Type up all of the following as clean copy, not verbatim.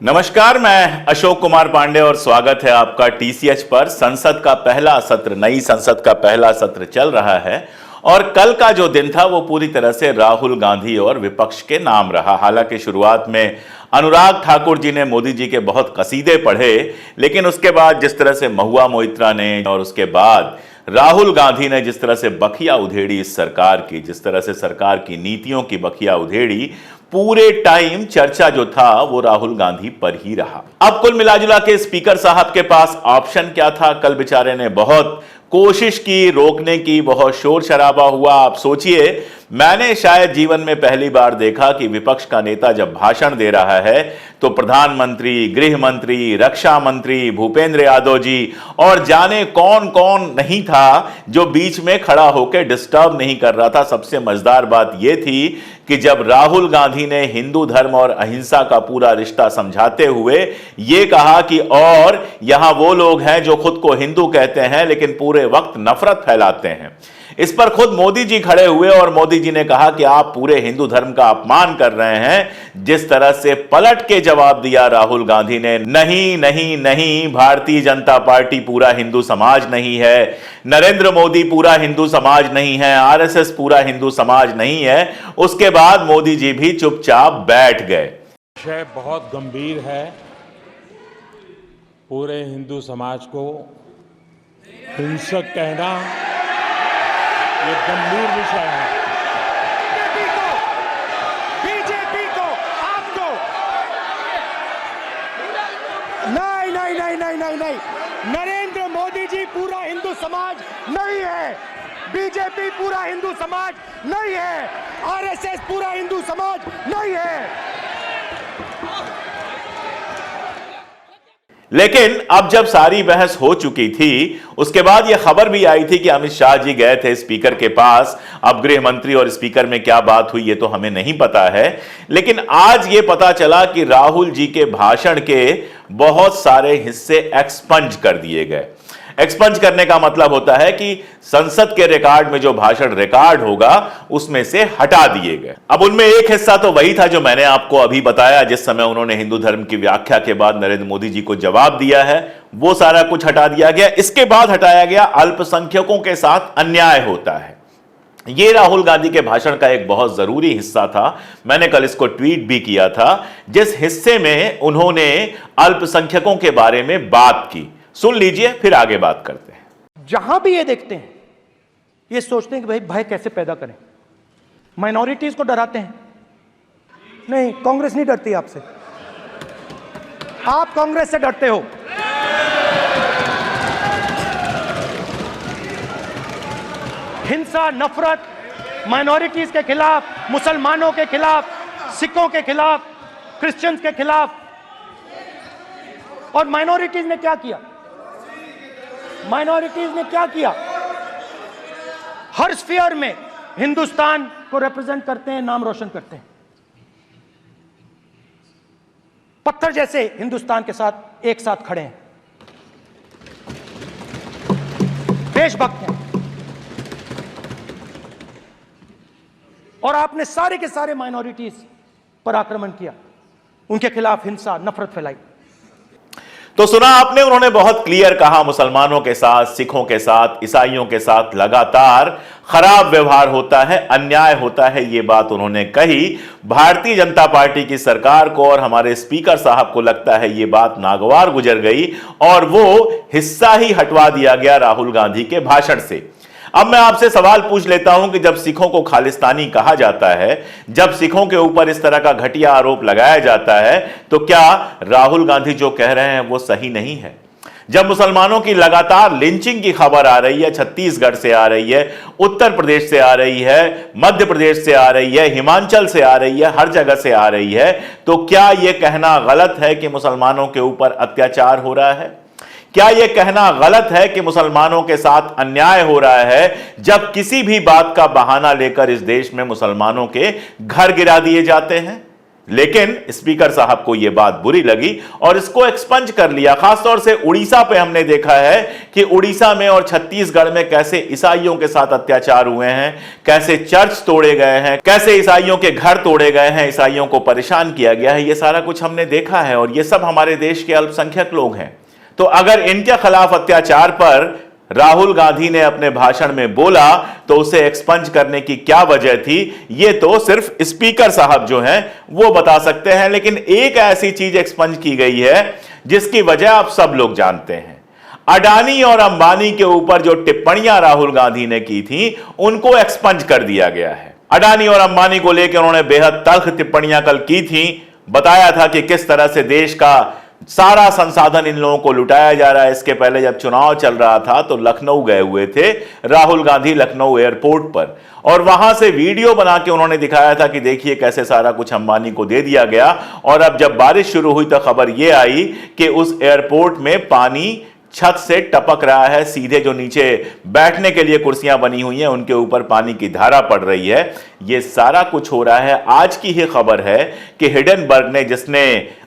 नमस्कार, मैं अशोक कुमार पांडे और स्वागत है आपका टीसीएच पर। संसद का पहला सत्र, नई संसद का पहला सत्र चल रहा है और कल का जो दिन था वो पूरी तरह से राहुल गांधी और विपक्ष के नाम रहा। हालांकि शुरुआत में अनुराग ठाकुर जी ने मोदी जी के बहुत कसीदे पढ़े, लेकिन उसके बाद जिस तरह से महुआ मोइत्रा ने और उसके बाद राहुल गांधी ने जिस तरह से बखिया उधेड़ी इस सरकार की, जिस तरह से सरकार की नीतियों की बखिया उधेड़ी, पूरे टाइम चर्चा जो था वो राहुल गांधी पर ही रहा। अब कुल मिलाजुला के स्पीकर साहब के पास ऑप्शन क्या था? कल बेचारे ने बहुत कोशिश की रोकने की, बहुत शोर शराबा हुआ। आप सोचिए, मैंने शायद जीवन में पहली बार देखा कि विपक्ष का नेता जब भाषण दे रहा है तो प्रधानमंत्री, गृह मंत्री, रक्षा मंत्री भूपेंद्र यादव जी और जाने कौन कौन नहीं था जो बीच में खड़ा होकर डिस्टर्ब नहीं कर रहा था। सबसे मजेदार बात यह थी कि जब राहुल गांधी ने हिंदू धर्म और अहिंसा का पूरा रिश्ता समझाते हुए यह कहा कि और यहां वो लोग हैं जो खुद को हिंदू कहते हैं लेकिन पूरे वक्त नफरत फैलाते हैं, इस पर खुद मोदी जी खड़े हुए और मोदी जी ने कहा कि आप पूरे हिंदू धर्म का अपमान कर रहे हैं। जिस तरह से पलट के जवाब दिया राहुल गांधी ने, नहीं नहीं नहीं, भारतीय जनता पार्टी पूरा हिंदू समाज नहीं है, नरेंद्र मोदी पूरा हिंदू समाज नहीं है, आरएसएस पूरा हिंदू समाज नहीं है। उसके बाद मोदी जी भी चुपचाप बैठ गए। विषय बहुत गंभीर है। पूरे हिंदू समाज को हिंसक कहना ये गंभीर विषय है। बीजेपी को आपको नहीं नहीं नहीं नहीं नहीं नहीं, नरेंद्र मोदी जी पूरा हिंदू समाज नहीं है, बीजेपी पूरा हिंदू समाज नहीं है, आरएसएस पूरा हिंदू समाज नहीं है। लेकिन अब जब सारी बहस हो चुकी थी, उसके बाद यह खबर भी आई थी कि अमित शाह जी गए थे स्पीकर के पास। अब गृह मंत्री और स्पीकर में क्या बात हुई ये तो हमें नहीं पता है, लेकिन आज यह पता चला कि राहुल जी के भाषण के बहुत सारे हिस्से एक्सपंज कर दिए गए। एक्सपंज करने का मतलब होता है कि संसद के रिकॉर्ड में जो भाषण रिकॉर्ड होगा उसमें से हटा दिए गए। अब उनमें एक हिस्सा तो वही था जो मैंने आपको अभी बताया, जिस समय उन्होंने हिंदू धर्म की व्याख्या के बाद नरेंद्र मोदी जी को जवाब दिया है, वो सारा कुछ हटा दिया गया। इसके बाद हटाया गया अल्पसंख्यकों के साथ अन्याय होता है। ये राहुल गांधी के भाषण का एक बहुत जरूरी हिस्सा था। मैंने कल इसको ट्वीट भी किया था, जिस हिस्से में उन्होंने अल्पसंख्यकों के बारे में बात की। सुन लीजिए, फिर आगे बात करते हैं। जहां भी ये देखते हैं ये सोचते हैं कि भाई भय कैसे पैदा करें, माइनॉरिटीज को डराते हैं। नहीं, कांग्रेस नहीं डरती आपसे, आप कांग्रेस से डरते हो। हिंसा, नफरत माइनॉरिटीज के खिलाफ, मुसलमानों के खिलाफ, सिखों के खिलाफ, क्रिश्चियंस के खिलाफ। और माइनॉरिटीज ने क्या किया? माइनॉरिटीज ने क्या किया? हर स्फीयर में हिंदुस्तान को रिप्रेजेंट करते हैं, नाम रोशन करते हैं। पत्थर जैसे हिंदुस्तान के साथ एक साथ खड़े हैं, देशभक्त हैं। और आपने सारे के सारे माइनॉरिटीज पर आक्रमण किया, उनके खिलाफ हिंसा, नफरत फैलाई। तो सुना आपने, उन्होंने बहुत क्लियर कहा, मुसलमानों के साथ, सिखों के साथ, ईसाइयों के साथ लगातार खराब व्यवहार होता है, अन्याय होता है, ये बात उन्होंने कही। भारतीय जनता पार्टी की सरकार को और हमारे स्पीकर साहब को लगता है ये बात नागवार गुजर गई और वो हिस्सा ही हटवा दिया गया राहुल गांधी के भाषण से। अब मैं आपसे सवाल पूछ लेता हूं कि जब सिखों को खालिस्तानी कहा जाता है, जब सिखों के ऊपर इस तरह का घटिया आरोप लगाया जाता है, तो क्या राहुल गांधी जो कह रहे हैं वो सही नहीं है? जब मुसलमानों की लगातार लिंचिंग की खबर आ रही है, छत्तीसगढ़ से आ रही है, उत्तर प्रदेश से आ रही है, मध्य प्रदेश से आ रही है, हिमाचल से आ रही है, हर जगह से आ रही है, तो क्या यह कहना गलत है कि मुसलमानों के ऊपर अत्याचार हो रहा है? क्या यह कहना गलत है कि मुसलमानों के साथ अन्याय हो रहा है जब किसी भी बात का बहाना लेकर इस देश में मुसलमानों के घर गिरा दिए जाते हैं? लेकिन स्पीकर साहब को यह बात बुरी लगी और इसको एक्सपंज कर लिया। खासतौर से उड़ीसा पे हमने देखा है कि उड़ीसा में और छत्तीसगढ़ में कैसे ईसाइयों के साथ अत्याचार हुए हैं, कैसे चर्च तोड़े गए हैं, कैसे ईसाइयों के घर तोड़े गए हैं, ईसाइयों को परेशान किया गया है। यह सारा कुछ हमने देखा है और यह सब हमारे देश के अल्पसंख्यक लोग हैं। तो अगर इनके खिलाफ अत्याचार पर राहुल गांधी ने अपने भाषण में बोला तो उसे एक्सपंज करने की क्या वजह थी, यह तो सिर्फ स्पीकर साहब जो हैं वो बता सकते हैं। लेकिन एक ऐसी चीज एक्सपंज की गई है जिसकी वजह आप सब लोग जानते हैं। अडानी और अंबानी के ऊपर जो टिप्पणियां राहुल गांधी ने की थी उनको एक्सपंज कर दिया गया है। अडानी और अंबानी को लेकर उन्होंने बेहद तल्ख टिप्पणियां कल की थी। बताया था कि किस तरह से देश का सारा संसाधन इन लोगों को लुटाया जा रहा है। इसके पहले जब चुनाव चल रहा था तो लखनऊ गए हुए थे राहुल गांधी, लखनऊ एयरपोर्ट पर, और वहां से वीडियो बना के उन्होंने दिखाया था कि देखिए कैसे सारा कुछ अंबानी को दे दिया गया। और अब जब बारिश शुरू हुई तो खबर यह आई कि उस एयरपोर्ट में पानी छत से टपक रहा है, सीधे जो नीचे बैठने के लिए कुर्सियां बनी हुई हैं उनके ऊपर पानी की धारा पड़ रही है। यह सारा कुछ हो रहा है। आज की ही खबर है कि हिडेनबर्ग ने, जिसने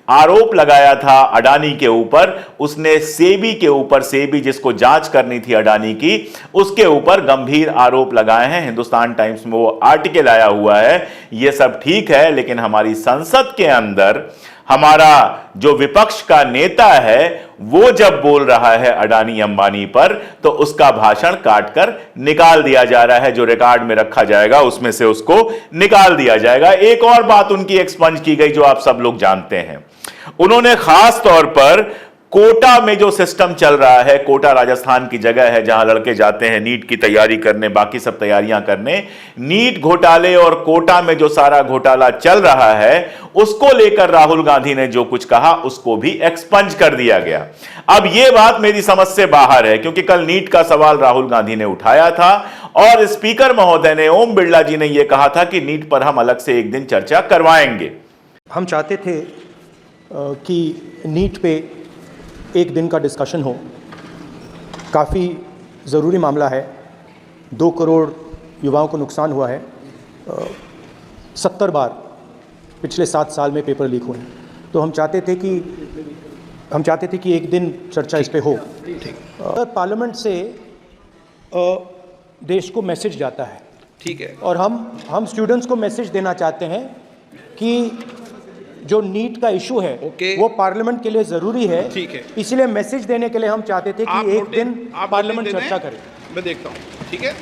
आरोप लगाया था अडानी के ऊपर, उसने सेबी के ऊपर, सेबी जिसको जांच करनी थी अडानी की, उसके ऊपर गंभीर आरोप लगाए हैं। हिंदुस्तान टाइम्स में वो आर्टिकल आया हुआ है। यह सब ठीक है, लेकिन हमारी संसद के अंदर हमारा जो विपक्ष का नेता है वो जब बोल रहा है अडानी अंबानी पर तो उसका भाषण काटकर निकाल दिया जा रहा है। जो रिकॉर्ड में रखा जाएगा उसमें से उसको निकाल दिया जाएगा। एक और बात उनकी एक्सपंज की गई जो आप सब लोग जानते हैं। उन्होंने खास तौर पर कोटा में जो सिस्टम चल रहा है, कोटा राजस्थान की जगह है जहां लड़के जाते हैं नीट की तैयारी करने, बाकी सब तैयारियां करने, नीट घोटाले और कोटा में जो सारा घोटाला चल रहा है उसको लेकर राहुल गांधी ने जो कुछ कहा उसको भी एक्सपंज कर दिया गया। अब यह बात मेरी समझ से बाहर है क्योंकि कल नीट का सवाल राहुल गांधी ने उठाया था और स्पीकर महोदय ने, ओम बिरला जी ने यह कहा था कि नीट पर हम अलग से एक दिन चर्चा करवाएंगे। हम चाहते थे कि नीट पे एक दिन का डिस्कशन हो। काफ़ी ज़रूरी मामला है। 2 करोड़ युवाओं को नुकसान हुआ है। 70 बार पिछले 7 साल में पेपर लीक हुए हैं। तो हम चाहते थे कि एक दिन चर्चा इस पे हो। पार्लियामेंट से देश को मैसेज जाता है, ठीक है, और हम स्टूडेंट्स को मैसेज देना चाहते हैं कि जो नीट का इशू है वो पार्लियामेंट के लिए जरूरी है। ठीक है, इसलिए मैसेज देने के लिए हम चाहते थे कि एक दिन पार्लियामेंट चर्चा करे। मैं देखता हूँ, ठीक है।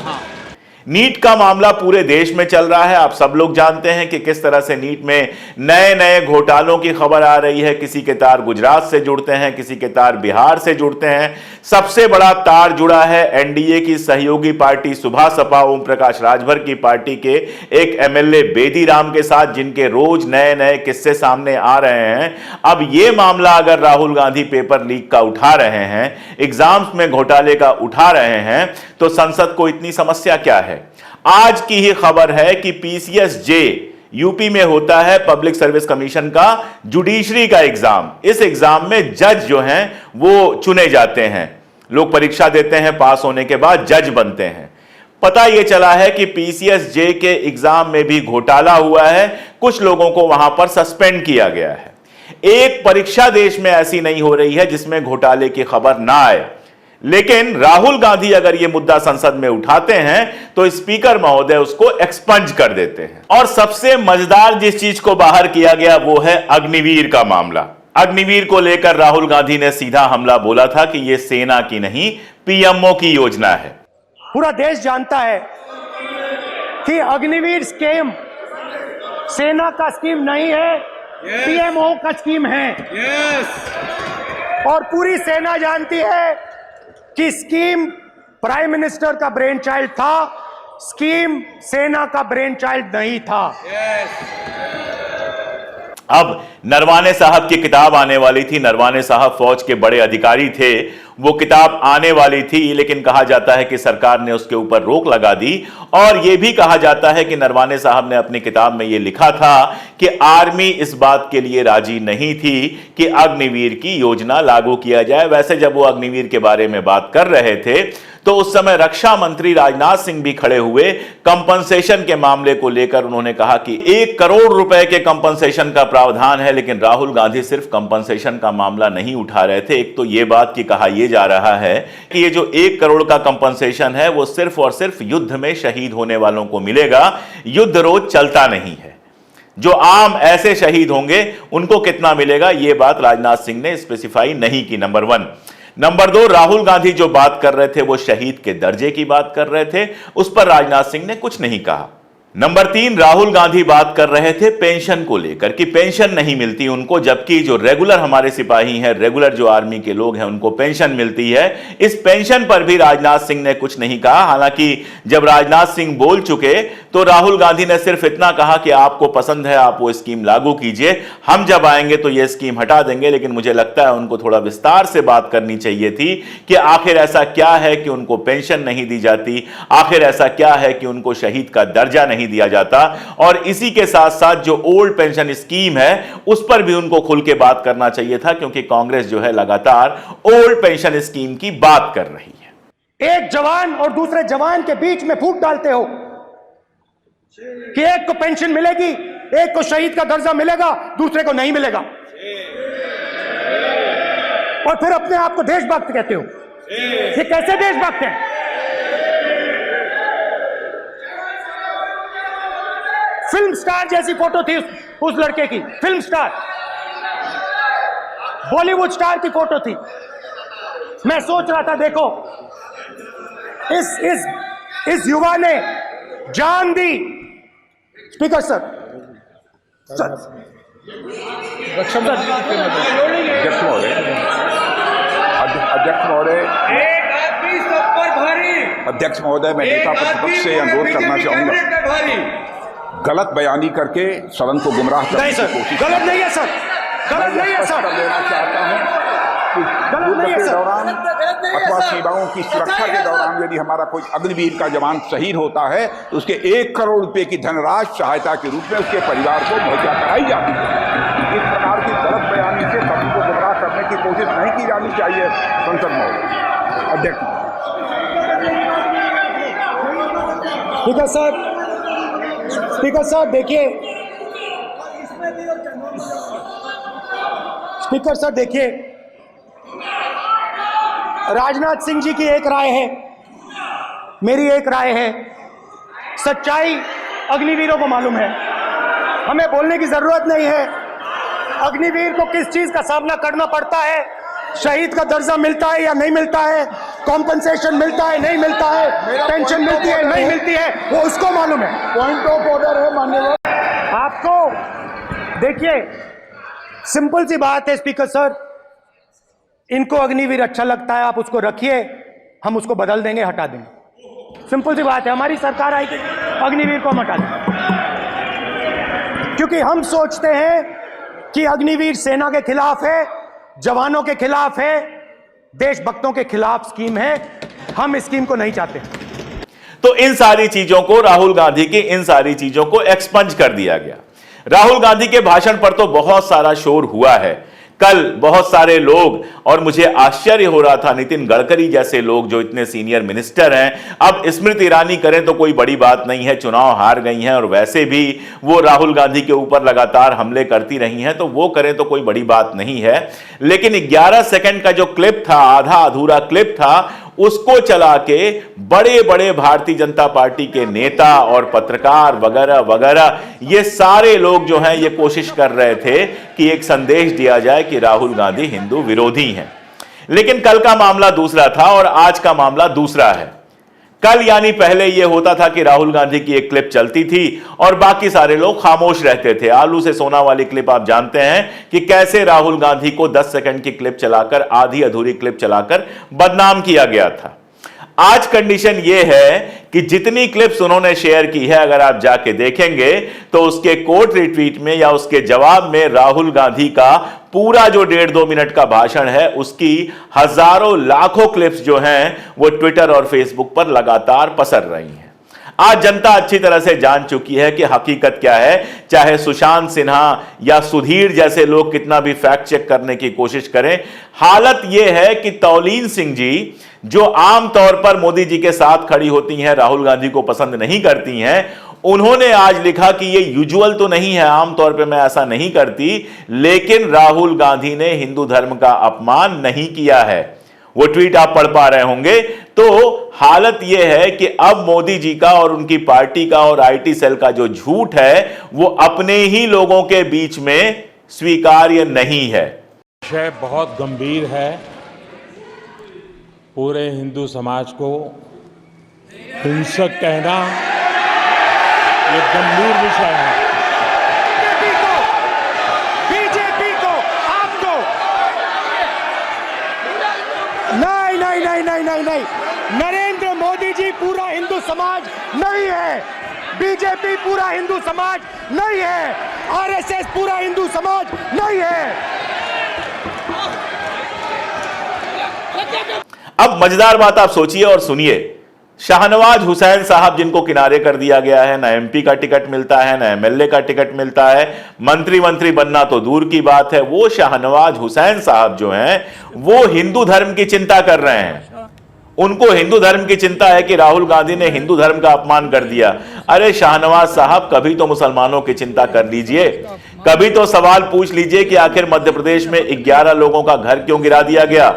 हाँ, नीट का मामला पूरे देश में चल रहा है। आप सब लोग जानते हैं कि किस तरह से नीट में नए नए घोटालों की खबर आ रही है। किसी के तार गुजरात से जुड़ते हैं, किसी के तार बिहार से जुड़ते हैं। सबसे बड़ा तार जुड़ा है एनडीए की सहयोगी पार्टी सुभा सपा ओम प्रकाश राजभर की पार्टी के एक एमएलए बेदी राम के साथ, जिनके रोज नए नए किस्से सामने आ रहे हैं। अब यह मामला अगर राहुल गांधी पेपर लीक का उठा रहे हैं, एग्जाम्स में घोटाले का उठा रहे हैं, तो संसद को इतनी समस्या क्या है। आज की ही खबर है कि पीसीएसजे यूपी में होता है, पब्लिक सर्विस कमीशन का जुडिशरी का एग्जाम। इस एग्जाम में जज जो हैं वो चुने जाते हैं। लोग परीक्षा देते हैं, पास होने के बाद जज बनते हैं। पता यह चला है कि पीसीएसजे के एग्जाम में भी घोटाला हुआ है। कुछ लोगों को वहां पर सस्पेंड किया गया है। एक परीक्षा देश में ऐसी नहीं हो रही है जिसमें घोटाले की खबर ना आए। लेकिन राहुल गांधी अगर यह मुद्दा संसद में उठाते हैं तो स्पीकर महोदय उसको एक्सपंज कर देते हैं। और सबसे मजेदार जिस चीज को बाहर किया गया वो है अग्निवीर का मामला। अग्निवीर को लेकर राहुल गांधी ने सीधा हमला बोला था कि यह सेना की नहीं, पीएमओ की योजना है। पूरा देश जानता है कि अग्निवीर स्कीम सेना का स्कीम नहीं है, पीएमओ का स्कीम है। और पूरी सेना जानती है कि स्कीम प्राइम मिनिस्टर का ब्रेन चाइल्ड था, स्कीम सेना का ब्रेन चाइल्ड नहीं था। अब नरवाने साहब की किताब आने वाली थी। नरवाने साहब फौज के बड़े अधिकारी थे। वो किताब आने वाली थी, लेकिन कहा जाता है कि सरकार ने उसके ऊपर रोक लगा दी। और यह भी कहा जाता है कि नरवाने साहब ने अपनी किताब में यह लिखा था कि आर्मी इस बात के लिए राजी नहीं थी कि अग्निवीर की योजना लागू किया जाए। वैसे जब वो अग्निवीर के बारे में बात कर रहे थे तो उस समय रक्षा मंत्री राजनाथ सिंह भी खड़े हुए। कंपनसेशन के मामले को लेकर उन्होंने कहा कि 1 करोड़ रुपए के कंपनसेशन का प्रावधान है, लेकिन राहुल गांधी सिर्फ कंपनसेशन का मामला नहीं उठा रहे थे। एक तो यह बात कि कहा यह जा रहा है कि ये जो 1 करोड़ का कंपनसेशन है वो सिर्फ और सिर्फ युद्ध में शहीद होने वालों को मिलेगा। युद्ध रोज चलता नहीं है, जो आम ऐसे शहीद होंगे उनको कितना मिलेगा, यह बात राजनाथ सिंह ने स्पेसिफाई नहीं की। नंबर 1। नंबर 2, राहुल गांधी जो बात कर रहे थे वो शहीद के दर्जे की बात कर रहे थे, उस पर राजनाथ सिंह ने कुछ नहीं कहा। नंबर 3, राहुल गांधी बात कर रहे थे पेंशन को लेकर कि पेंशन नहीं मिलती उनको, जबकि जो रेगुलर हमारे सिपाही हैं, रेगुलर जो आर्मी के लोग हैं, उनको पेंशन मिलती है। इस पेंशन पर भी राजनाथ सिंह ने कुछ नहीं कहा। हालांकि जब राजनाथ सिंह बोल चुके तो राहुल गांधी ने सिर्फ इतना कहा कि आपको पसंद है आप वो स्कीम लागू कीजिए, हम जब आएंगे तो ये स्कीम हटा देंगे। लेकिन मुझे लगता है उनको थोड़ा विस्तार से बात करनी चाहिए थी कि आखिर ऐसा क्या है कि उनको पेंशन नहीं दी जाती, आखिर ऐसा क्या है कि उनको शहीद का दर्जा नहीं दिया जाता। और इसी के साथ साथ जो ओल्ड पेंशन स्कीम है उस पर भी उनको खुल के बात करना चाहिए था, क्योंकि कांग्रेस जो है लगातार ओल्ड पेंशन स्कीम की बात कर रही है। एक जवान और दूसरे जवान के बीच में फूट डालते हो कि एक को पेंशन मिलेगी, एक को शहीद का दर्जा मिलेगा, दूसरे को नहीं मिलेगा, और फिर अपने आप को देशभक्त कहते हो। ये कैसे देशभक्त हैं? फिल्म स्टार जैसी फोटो थी उस लड़के की, फिल्म स्टार, बॉलीवुड स्टार की फोटो थी। मैं सोच रहा था देखो इस युवा ने जान दी। स्पीकर सर, अध्यक्ष महोदय, मैं नेता प्रतिपक्ष से अनुरोध करना चाहूंगा, गलत बयानी करके सदन को गुमराह करने की कोशिश गलत नहीं है सर, गलत नहीं है सर, देना चाहता हूं कि गलत नहीं है युद्ध के सर। दौरान अथवा सीमाओं की सुरक्षा के दौरान यदि हमारा कोई अग्निवीर का जवान शहीद होता है तो उसके 1 करोड़ रुपए की धनराशि सहायता के रूप में उसके परिवार को मुहैया कराई जाती है। इस प्रकार की गलत बयानी से सदन को गुमराह करने की कोशिश नहीं की जानी चाहिए। संसद महोदय, अध्यक्ष। स्पीकर सर, स्पीकर साहब देखिए, स्पीकर साहब देखिए, राजनाथ सिंह जी की एक राय है, मेरी एक राय है। सच्चाई अग्निवीरों को मालूम है, हमें बोलने की जरूरत नहीं है। अग्निवीर को किस चीज का सामना करना पड़ता है, शहीद का दर्जा मिलता है या नहीं मिलता है, कॉम्पनसेशन मिलता है नहीं मिलता है, पेंशन मिलती है नहीं मिलती है, वो उसको मालूम है। पॉइंट ऑफ ऑर्डर है माननीय। आपको देखिए, सिंपल सी बात है स्पीकर सर, इनको अग्निवीर अच्छा लगता है, आप उसको रखिए, हम उसको बदल देंगे, हटा देंगे। सिंपल सी बात है, हमारी सरकार आएगी, अग्निवीर को हम हटा देंगे, क्योंकि हम सोचते हैं कि अग्निवीर सेना के खिलाफ है, जवानों के खिलाफ है, देशभक्तों के खिलाफ स्कीम है। हम इस स्कीम को नहीं चाहते। तो इन सारी चीजों को, राहुल गांधी की इन सारी चीजों को एक्सपंज कर दिया गया। राहुल गांधी के भाषण पर तो बहुत सारा शोर हुआ है। कल बहुत सारे लोग, और मुझे आश्चर्य हो रहा था, नितिन गडकरी जैसे लोग जो इतने सीनियर मिनिस्टर हैं, अब स्मृति ईरानी करें तो कोई बड़ी बात नहीं है, चुनाव हार गई हैं और वैसे भी वो राहुल गांधी के ऊपर लगातार हमले करती रही हैं, तो वो करें तो कोई बड़ी बात नहीं है। लेकिन 11 सेकंड का जो क्लिप था, आधा अधूरा क्लिप था, उसको चला के बड़े बड़े भारतीय जनता पार्टी के नेता और पत्रकार वगैरह वगैरह, ये सारे लोग जो हैं ये कोशिश कर रहे थे कि एक संदेश दिया जाए कि राहुल गांधी हिंदू विरोधी हैं। लेकिन कल का मामला दूसरा था और आज का मामला दूसरा है। कल यानी पहले यह होता था कि राहुल गांधी की एक क्लिप चलती थी और बाकी सारे लोग खामोश रहते थे। आलू से सोना वाली क्लिप आप जानते हैं कि कैसे राहुल गांधी को 10 सेकंड की क्लिप चलाकर, आधी अधूरी क्लिप चलाकर बदनाम किया गया था। आज कंडीशन यह है कि जितनी क्लिप्स उन्होंने शेयर की है, अगर आप जाके देखेंगे तो उसके कोट रिट्वीट में या उसके जवाब में राहुल गांधी का पूरा जो 1.5-2 मिनट का भाषण है, उसकी हजारों लाखों क्लिप्स जो हैं वो ट्विटर और फेसबुक पर लगातार पसर रही हैं। आज जनता अच्छी तरह से जान चुकी है कि हकीकत क्या है। चाहे सुशांत सिन्हा या सुधीर जैसे लोग कितना भी फैक्ट चेक करने की कोशिश करें, हालत यह है कि तौलीन सिंह जी, जो आमतौर पर मोदी जी के साथ खड़ी होती हैं, राहुल गांधी को पसंद नहीं करती हैं, उन्होंने आज लिखा कि यह यूजुअल तो नहीं है, आमतौर पे मैं ऐसा नहीं करती, लेकिन राहुल गांधी ने हिंदू धर्म का अपमान नहीं किया है। वो ट्वीट आप पढ़ पा रहे होंगे। तो हालत यह है कि अब मोदी जी का और उनकी पार्टी का और आईटी सेल का जो झूठ है वो अपने ही लोगों के बीच में स्वीकार्य नहीं है। विषय बहुत गंभीर है। पूरे हिंदू समाज को हिंसक कहना ये गंभीर विषय है। बीजेपी को आपको नहीं, नरेंद्र मोदी जी पूरा हिंदू समाज नहीं है, बीजेपी पूरा हिंदू समाज नहीं है, आरएसएस पूरा हिंदू समाज नहीं है। अब मजेदार बात आप सोचिए और सुनिए। शाहनवाज हुसैन साहब, जिनको किनारे कर दिया गया है, ना एमपी का टिकट मिलता है, ना एमएलए का टिकट मिलता है, मंत्री बनना तो दूर की बात है, वो शाहनवाज हुसैन साहब जो हैं वो हिंदू धर्म की चिंता कर रहे हैं। उनको हिंदू धर्म की चिंता है कि राहुल गांधी ने हिंदू धर्म का अपमान कर दिया। अरे शाहनवाज साहब, कभी तो मुसलमानों की चिंता कर लीजिए, कभी तो सवाल पूछ लीजिए कि आखिर मध्य प्रदेश में 11 लोगों का घर क्यों गिरा दिया गया,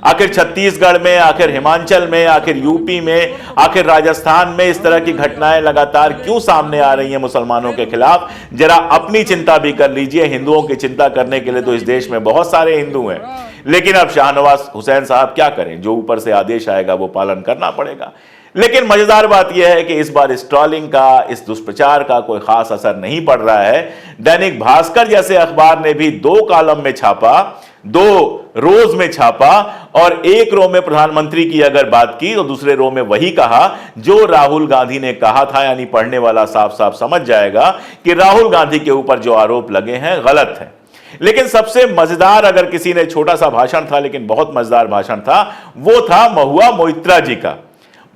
आखिर छत्तीसगढ़ में, आखिर हिमाचल में, आखिर यूपी में, आखिर राजस्थान में इस तरह की घटनाएं लगातार क्यों सामने आ रही हैं मुसलमानों के खिलाफ। जरा अपनी चिंता भी कर लीजिए। हिंदुओं की चिंता करने के लिए तो इस देश में बहुत सारे हिंदू हैं, लेकिन अब शाहनवाज हुसैन साहब क्या करें, जो ऊपर से आदेश आएगा वो पालन करना पड़ेगा। लेकिन मजेदार बात यह है कि इस बार इस ट्रोलिंग का, इस दुष्प्रचार का कोई खास असर नहीं पड़ रहा है। दैनिक भास्कर जैसे अखबार ने भी 2 कॉलम में छापा, 2 रोज में छापा, और एक रो में प्रधानमंत्री की अगर बात की तो दूसरे रो में वही कहा जो राहुल गांधी ने कहा था। यानी पढ़ने वाला साफ साफ समझ जाएगा कि राहुल गांधी के ऊपर जो आरोप लगे हैं गलत है। लेकिन सबसे मजेदार, अगर किसी ने छोटा सा भाषण था लेकिन बहुत मजेदार भाषण था, वो था महुआ मोइत्रा जी का।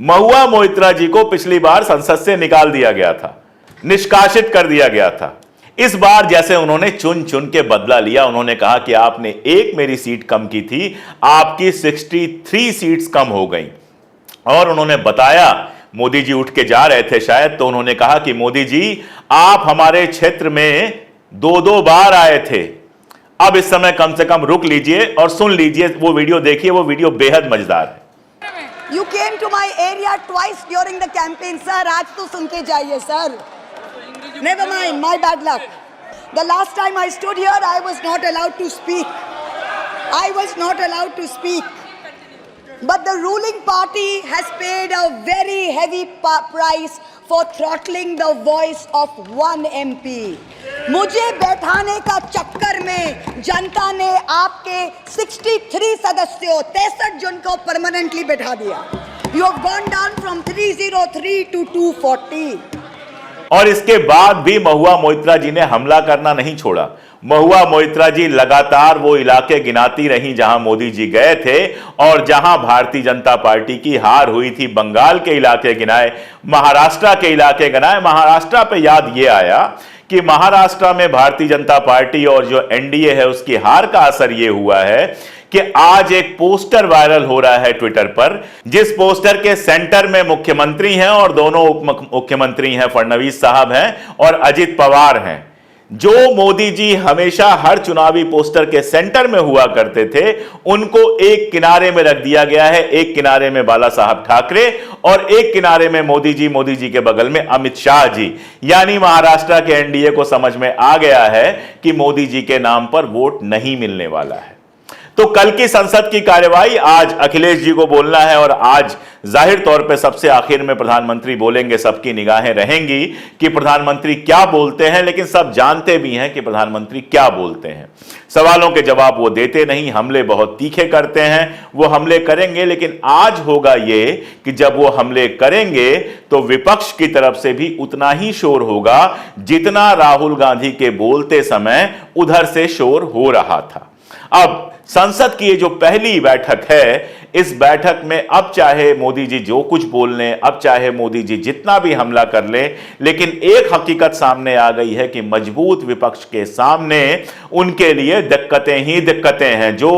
महुआ मोइत्रा जी को पिछली बार संसद से निकाल दिया गया था, निष्कासित कर दिया गया था। इस बार जैसे उन्होंने चुन चुन के बदला लिया। उन्होंने कहा कि आपने एक मेरी सीट कम की थी, आपकी 63 सीट्स कम हो गई। और उन्होंने बताया, मोदी जी उठ के जा रहे थे शायद, तो उन्होंने कहा कि मोदी जी, आप हमारे क्षेत्र में 2-2 बार आए थे, अब इस समय कम से कम रुक लीजिए और सुन लीजिए, वो वीडियो देखिए, वो वीडियो बेहद मजेदार है। You came to my area twice during the campaign, sir. आज तो सुन के जाइए, sir. Never mind, my bad luck. The last time I stood here, I was not allowed to speak. I was not allowed to speak. But the ruling party has paid a very heavy price for throttling the voice of one MP. मुझे बैठाने का चक्कर में जनता ने आपके 63 सदस्यों, 63 जन को परमानेंटली बैठा दिया। You have gone down from 303 to 240. और इसके बाद भी महुआ मोइत्रा जी ने हमला करना नहीं छोड़ा। महुआ मोइत्रा जी लगातार वो इलाके गिनाती रही जहां मोदी जी गए थे, और जहां भारतीय जनता पार्टी की हार हुई थी। बंगाल के इलाके गिनाए, महाराष्ट्र के इलाके गिनाए। महाराष्ट्र पे याद ये आया कि महाराष्ट्र में भारतीय जनता पार्टी और जो एनडीए है उसकी हार का असर ये हुआ है कि आज एक पोस्टर वायरल हो रहा है ट्विटर पर, जिस पोस्टर के सेंटर में मुख्यमंत्री हैं और दोनों उप मुख्यमंत्री हैं, फडणवीस साहब हैं और अजित पवार हैं। जो मोदी जी हमेशा हर चुनावी पोस्टर के सेंटर में हुआ करते थे, उनको एक किनारे में रख दिया गया है। एक किनारे में बाला साहब ठाकरे और एक किनारे में मोदी जी के बगल में अमित शाह जी। यानी महाराष्ट्र के एनडीए को समझ में आ गया है कि मोदी जी के नाम पर वोट नहीं मिलने वाला है। तो कल की संसद की कार्यवाही, आज अखिलेश जी को बोलना है और आज जाहिर तौर पे सबसे आखिर में प्रधानमंत्री बोलेंगे। सबकी निगाहें रहेंगी कि प्रधानमंत्री क्या बोलते हैं, लेकिन सब जानते भी हैं कि प्रधानमंत्री क्या बोलते हैं। सवालों के जवाब वो देते नहीं, हमले बहुत तीखे करते हैं। वो हमले करेंगे, लेकिन आज होगा ये कि जब वो हमले करेंगे तो विपक्ष की तरफ से भी उतना ही शोर होगा जितना राहुल गांधी के बोलते समय उधर से शोर हो रहा था। अब संसद की ये जो पहली बैठक है, इस बैठक में अब चाहे मोदी जी जो कुछ बोल लें, अब चाहे मोदी जी जितना भी हमला कर लें, लेकिन एक हकीकत सामने आ गई है कि मजबूत विपक्ष के सामने उनके लिए दिक्कतें ही दिक्कतें हैं। जो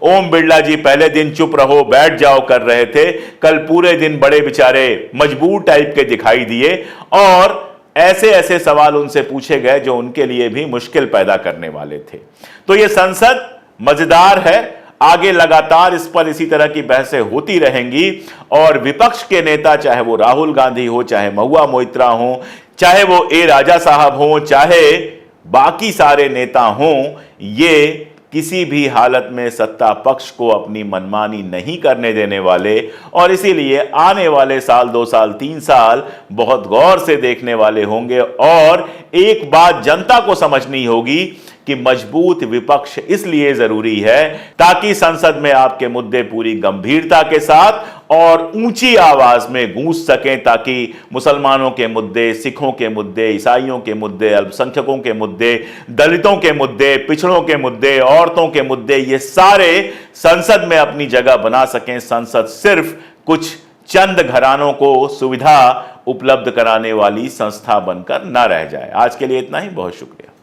ओम बिरला जी पहले दिन चुप रहो बैठ जाओ कर रहे थे, कल पूरे दिन बड़े बेचारे मजबूर टाइप के दिखाई दिए और ऐसे ऐसे सवाल उनसे पूछे गए जो उनके लिए भी मुश्किल पैदा करने वाले थे। तो यह संसद मजेदार है, आगे लगातार इस पर इसी तरह की बहसें होती रहेंगी और विपक्ष के नेता, चाहे वो राहुल गांधी हो, चाहे महुआ मोइत्रा हो, चाहे वो ए राजा साहब हो, चाहे बाकी सारे नेता हों, ये किसी भी हालत में सत्ता पक्ष को अपनी मनमानी नहीं करने देने वाले और इसीलिए आने वाले साल, 2 साल, 3 साल बहुत गौर से देखने वाले होंगे। और एक बात जनता को समझनी होगी कि मजबूत विपक्ष इसलिए जरूरी है ताकि संसद में आपके मुद्दे पूरी गंभीरता के साथ और ऊंची आवाज में गूंज सकें, ताकि मुसलमानों के मुद्दे, सिखों के मुद्दे, ईसाइयों के मुद्दे, अल्पसंख्यकों के मुद्दे, दलितों के मुद्दे, पिछड़ों के मुद्दे, औरतों के मुद्दे, ये सारे संसद में अपनी जगह बना सकें। संसद सिर्फ कुछ चंद घरानों को सुविधा उपलब्ध कराने वाली संस्था बनकर न रह जाए। आज के लिए इतना ही, बहुत शुक्रिया।